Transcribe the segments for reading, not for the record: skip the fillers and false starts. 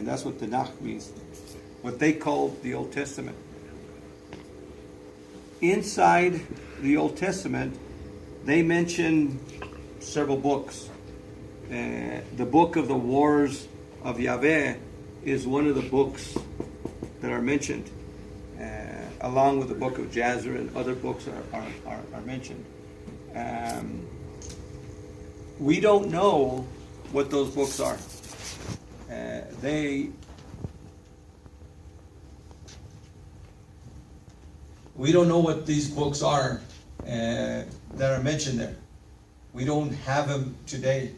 And that's what Tanakh means, what they call the Old Testament. Inside the Old Testament, they mention several books. The book of the Wars of Yahweh is one of the books that are mentioned, along with the book of Jazer, and other books are mentioned. We don't know what those books are. We don't know what these books are that are mentioned there. We don't have them today.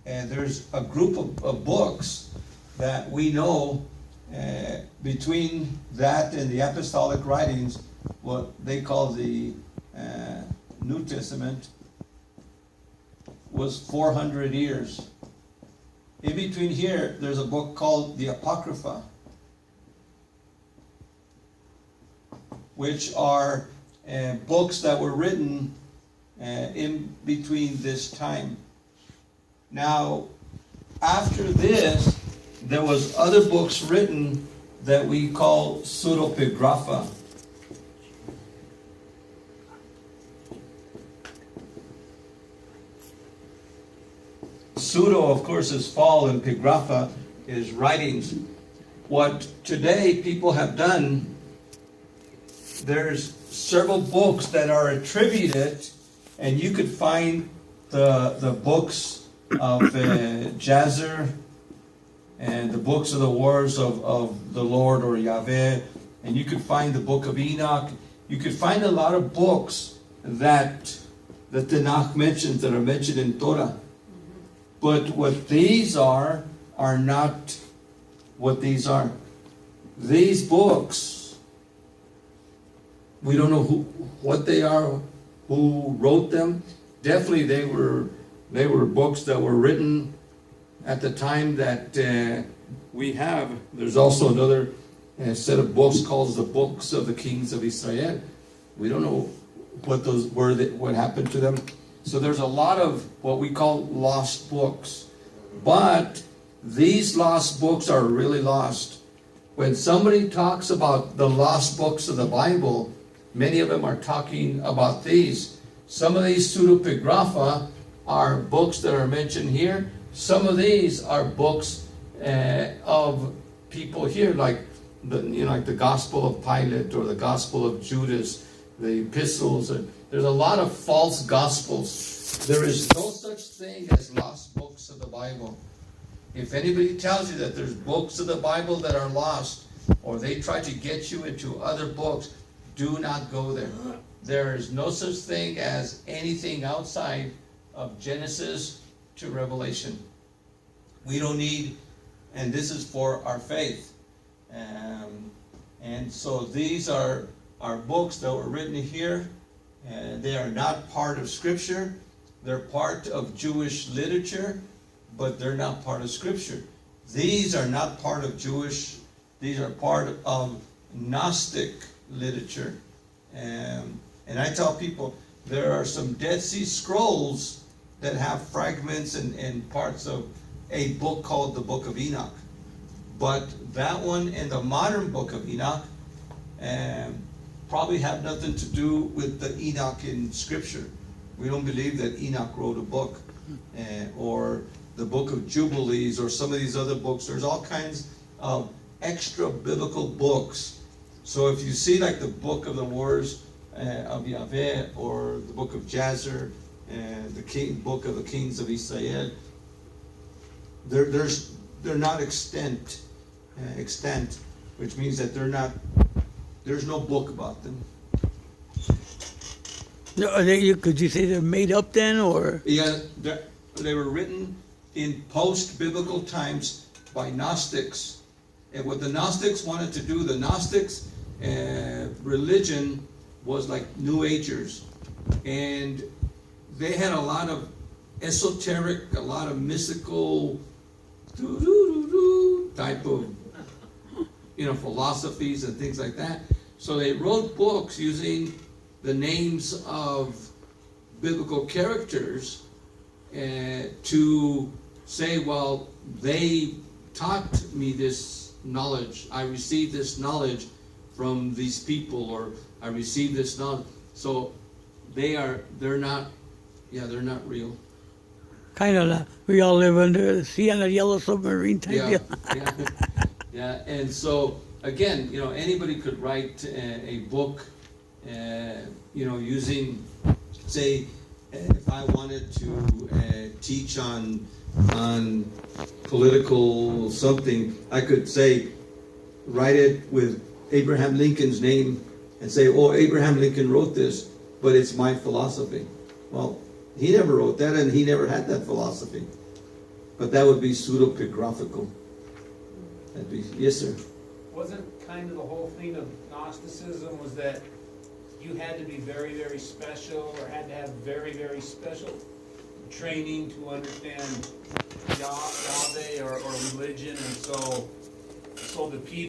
And there's a group of books that we know between that and the apostolic writings, what they call the New Testament, was 400 years. In between here, there's a book called the Apocrypha, which are books that were written in between this time. Now, after this, there was other books written that we call pseudepigrapha. Pseudo, of course, is fall, and pigrapha is writings. What today people have done, there's several books that are attributed, and you could find the books of Jazer and the books of the wars of the Lord or Yahweh, and you could find the book of Enoch. You could find a lot of books that the Tanakh mentions, that are mentioned in Torah. But what these are not what these are. These books, we don't know what they are, who wrote them. Definitely they were books that were written at the time that we have. There's also another set of books called the Books of the Kings of Israel. We don't know what those were, what happened to them. So there's a lot of what we call lost books. But these lost books are really lost. When somebody talks about the lost books of the Bible, many of them are talking about these. Some of these pseudepigrapha are books that are mentioned here. Some of these are books of people here, like the Gospel of Pilate or the Gospel of Judas, the epistles. There's a lot of false gospels. There is no such thing as lost books of the Bible. If anybody tells you that there's books of the Bible that are lost, or they try to get you into other books, do not go there. There is no such thing as anything outside of Genesis to Revelation. We don't need, and this is for our faith. And so these are books that were written here. They are not part of Scripture. They're part of Jewish literature, but they're not part of Scripture. These are not part of Jewish, these are part of Gnostic literature. And I tell people, there are some Dead Sea Scrolls that have fragments and parts of a book called the Book of Enoch. But that one and the modern Book of Enoch probably have nothing to do with the Enoch in Scripture. We don't believe that Enoch wrote a book, or the Book of Jubilees, or some of these other books. There's all kinds of extra biblical books. So if you see like the Book of the Wars of Yahweh, or the Book of Jazer, Book of the Kings of Israel, they're not extant, which means that there's no book about them. No, could you say they're made up then, or? Yeah, they were written in post-biblical times by Gnostics. And what the Gnostics wanted to do, the Gnostics' religion was like New Agers. And they had a lot of esoteric, a lot of mystical type of philosophies and things like that. So they wrote books using the names of biblical characters to say, well, they taught me this knowledge. I received this knowledge from these people, or I received this knowledge. So they're not real. Kind of like we all live under the sea on a yellow submarine type. Yeah, yeah, yeah. And so again, anybody could write a book, using, say, if I wanted to teach on political something, I could say, write it with Abraham Lincoln's name and say, oh, Abraham Lincoln wrote this, but it's my philosophy. Well, he never wrote that, and he never had that philosophy. But that would be pseudepigraphical. That'd be, yes, sir. Wasn't kind of the whole thing of Gnosticism was that you had to be very, very special, or had to have very, very special training to understand Yahweh or religion, and so the people